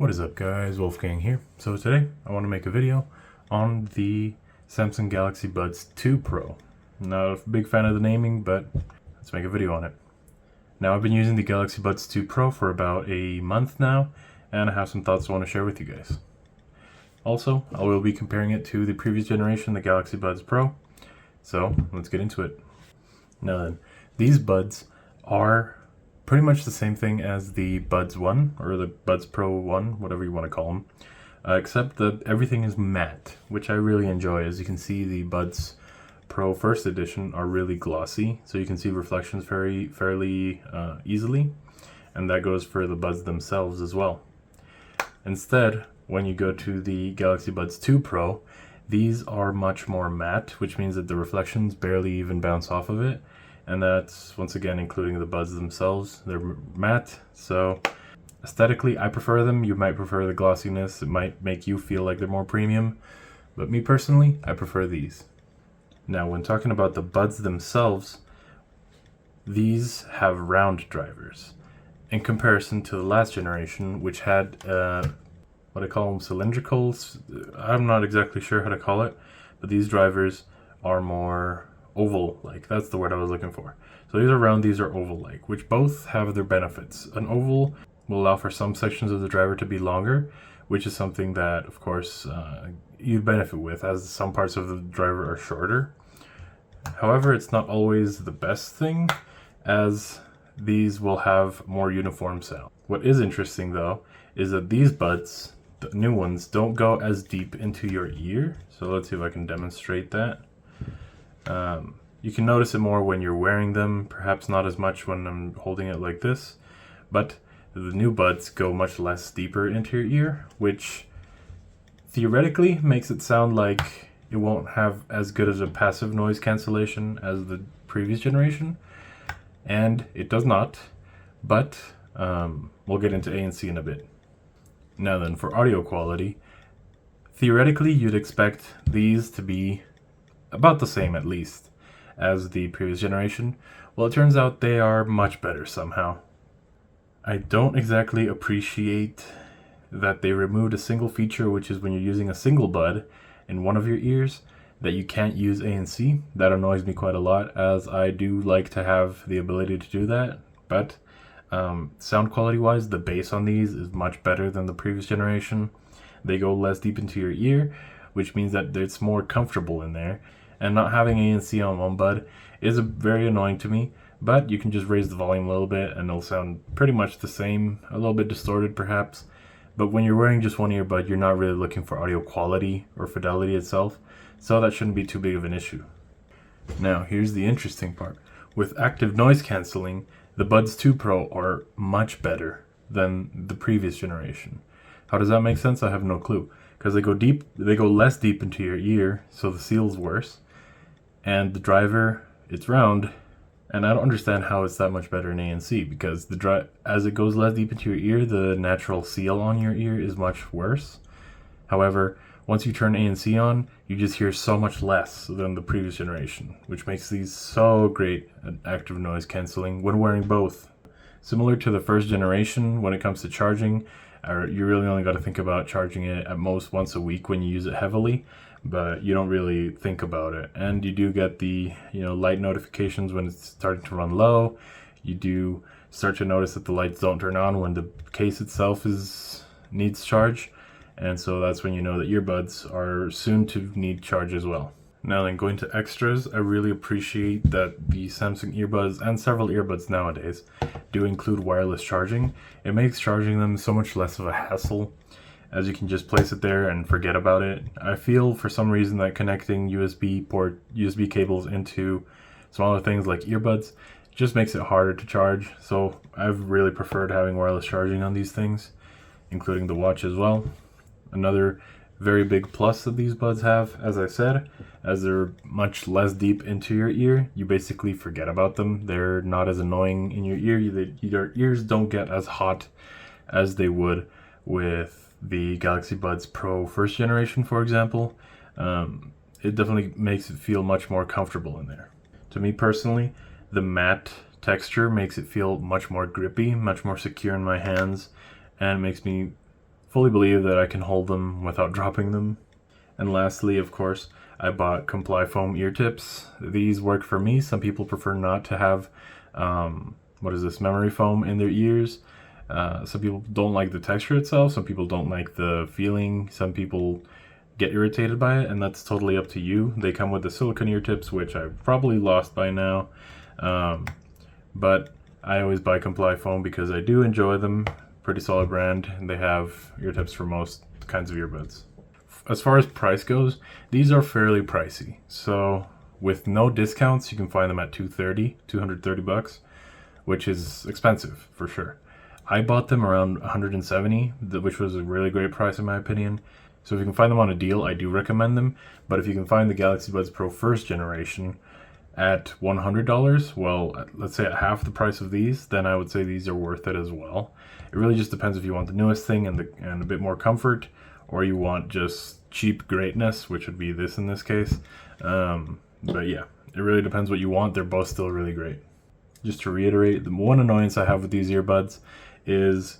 What is up, guys? Wolfgang here. So today I want to make a video on the Samsung Galaxy Buds 2 Pro. Not a big fan of the naming, but let's make a video on it. Now, I've been using the Galaxy Buds 2 Pro for about a month now, and I have some thoughts I want to share with you guys. Also, I will be comparing it to the previous generation, the Galaxy Buds Pro. So let's get into it. Now then, these buds are pretty much the same thing as the Buds 1 or the Buds Pro 1, whatever you want to call them, except that everything is matte, which I really enjoy. As you can see, the Buds Pro First Edition are really glossy, so you can see reflections fairly easily, and that goes for the buds themselves as well. Instead, when you go to the Galaxy Buds 2 Pro, these are much more matte, which means that the reflections barely even bounce off of it. And that's, once again, including the buds themselves. They're matte, so aesthetically I prefer them. You might prefer the glossiness. It might make you feel like they're more premium. But me personally, I prefer these. Now, when talking about the buds themselves, these have round drivers. In comparison to the last generation, which had, what I call them, cylindricals. I'm not exactly sure how to call it, but these drivers are more oval-like. That's the word I was looking for. So these are round, these are oval-like, which both have their benefits. An oval will allow for some sections of the driver to be longer, which is something that, of course, you benefit with, as some parts of the driver are shorter. However, it's not always the best thing, as these will have more uniform sound. What is interesting, though, is that these buds, the new ones, don't go as deep into your ear. So let's see if I can demonstrate that. You can notice it more when you're wearing them, perhaps not as much when I'm holding it like this, but the new buds go much less deeper into your ear, which theoretically makes it sound like it won't have as good as a passive noise cancellation as the previous generation, and it does not, but we'll get into ANC in a bit. Now then, for audio quality, theoretically you'd expect these to be about the same, at least, as the previous generation. Well, it turns out they are much better somehow. I don't exactly appreciate that they removed a single feature, which is when you're using a single bud in one of your ears, that you can't use ANC. That annoys me quite a lot, as I do like to have the ability to do that, but sound quality wise, the bass on these is much better than the previous generation. They go less deep into your ear, which means that it's more comfortable in there. And not having ANC on one bud is very annoying to me, but you can just raise the volume a little bit and it'll sound pretty much the same, a little bit distorted perhaps. But when you're wearing just one earbud, you're not really looking for audio quality or fidelity itself, so that shouldn't be too big of an issue. Now, here's the interesting part. With active noise cancelling, the Buds 2 Pro are much better than the previous generation. How does that make sense? I have no clue. Because they go less deep into your ear, so the seal's worse. And the driver, it's round, and I don't understand how it's that much better in ANC, because as it goes less deep into your ear, the natural seal on your ear is much worse. However, once you turn ANC on, you just hear so much less than the previous generation, which makes these so great at active noise cancelling when wearing both. Similar to the first generation, when it comes to charging, you really only got to think about charging it at most once a week when you use it heavily, but you don't really think about it. And you do get the light notifications when it's starting to run low. You do start to notice that the lights don't turn on when the case itself needs charge, and so that's when you know that earbuds are soon to need charge as well. Now then, going to extras, I really appreciate that the Samsung earbuds and several earbuds nowadays do include wireless charging. It makes charging them so much less of a hassle, as you can just place it there and forget about it. I feel for some reason that connecting USB cables into smaller things like earbuds just makes it harder to charge, so I've really preferred having wireless charging on these things, including the watch as well. Another very big plus that these buds have, as I said, as they're much less deep into your ear, you basically forget about them. They're not as annoying in your ear. Your ears don't get as hot as they would with the Galaxy Buds Pro first generation, for example. It definitely makes it feel much more comfortable in there. To me personally, the matte texture makes it feel much more grippy, much more secure in my hands, and makes me fully believe that I can hold them without dropping them. And lastly, of course, I bought Comply Foam ear tips. These work for me. Some people prefer not to have, memory foam in their ears. Some people don't like the texture itself. Some people don't like the feeling. Some people get irritated by it, and that's totally up to you. They come with the silicone ear tips, which I've probably lost by now. But I always buy Comply Foam because I do enjoy them. Pretty solid brand, and they have ear tips for most kinds of earbuds. As far as price goes, these are fairly pricey. So with no discounts, you can find them at $230, which is expensive for sure. I bought them around $170, which was a really great price in my opinion. So if you can find them on a deal, I do recommend them. But if you can find the Galaxy Buds Pro first generation at $100, well, let's say at half the price of these, then I would say these are worth it as well. It really just depends if you want the newest thing and a bit more comfort, or you want just cheap greatness, which would be this in this case. But yeah, it really depends what you want. They're both still really great. Just to reiterate, the one annoyance I have with these earbuds is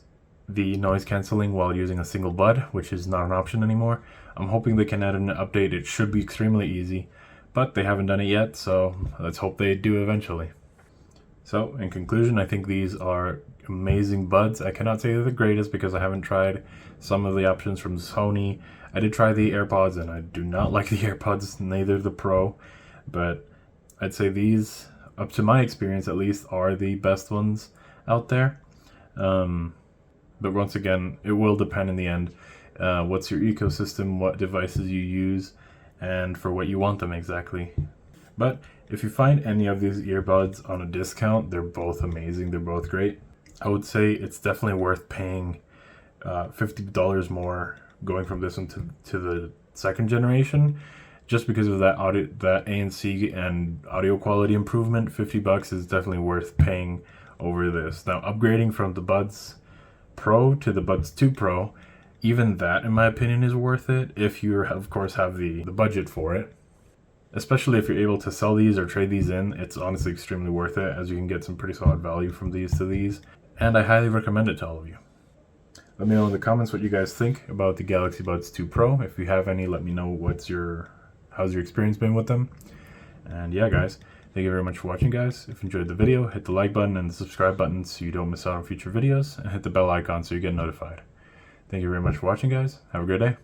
the noise canceling while using a single bud, which is not an option anymore. I'm hoping they can add an update. It should be extremely easy, but they haven't done it yet, so let's hope they do eventually. So in conclusion, I think these are amazing buds. I cannot say they're the greatest because I haven't tried some of the options from Sony. I did try the AirPods and I do not like the AirPods, neither the Pro, but I'd say these, up to my experience at least, are the best ones out there. But once again, it will depend in the end. What's your ecosystem, what devices you use, and for what you want them exactly. But if you find any of these earbuds on a discount, they're both amazing, they're both great. I would say it's definitely worth paying $50 more going from this one to the second generation, just because of that ANC and audio quality improvement. $50 is definitely worth paying over this. Now, upgrading from the Buds Pro to the Buds 2 Pro, even that in my opinion is worth it if you of course have the budget for it. Especially if you're able to sell these or trade these in, it's honestly extremely worth it, as you can get some pretty solid value from these to these, and I highly recommend it to all of you. Let me know in the comments what you guys think about the Galaxy Buds 2 Pro. If you have any, let me know how's your experience been with them. And yeah, guys, thank you very much for watching, guys. If you enjoyed the video, hit the like button and the subscribe button so you don't miss out on future videos, and hit the bell icon so you get notified. Thank you very much for watching, guys. Have a great day.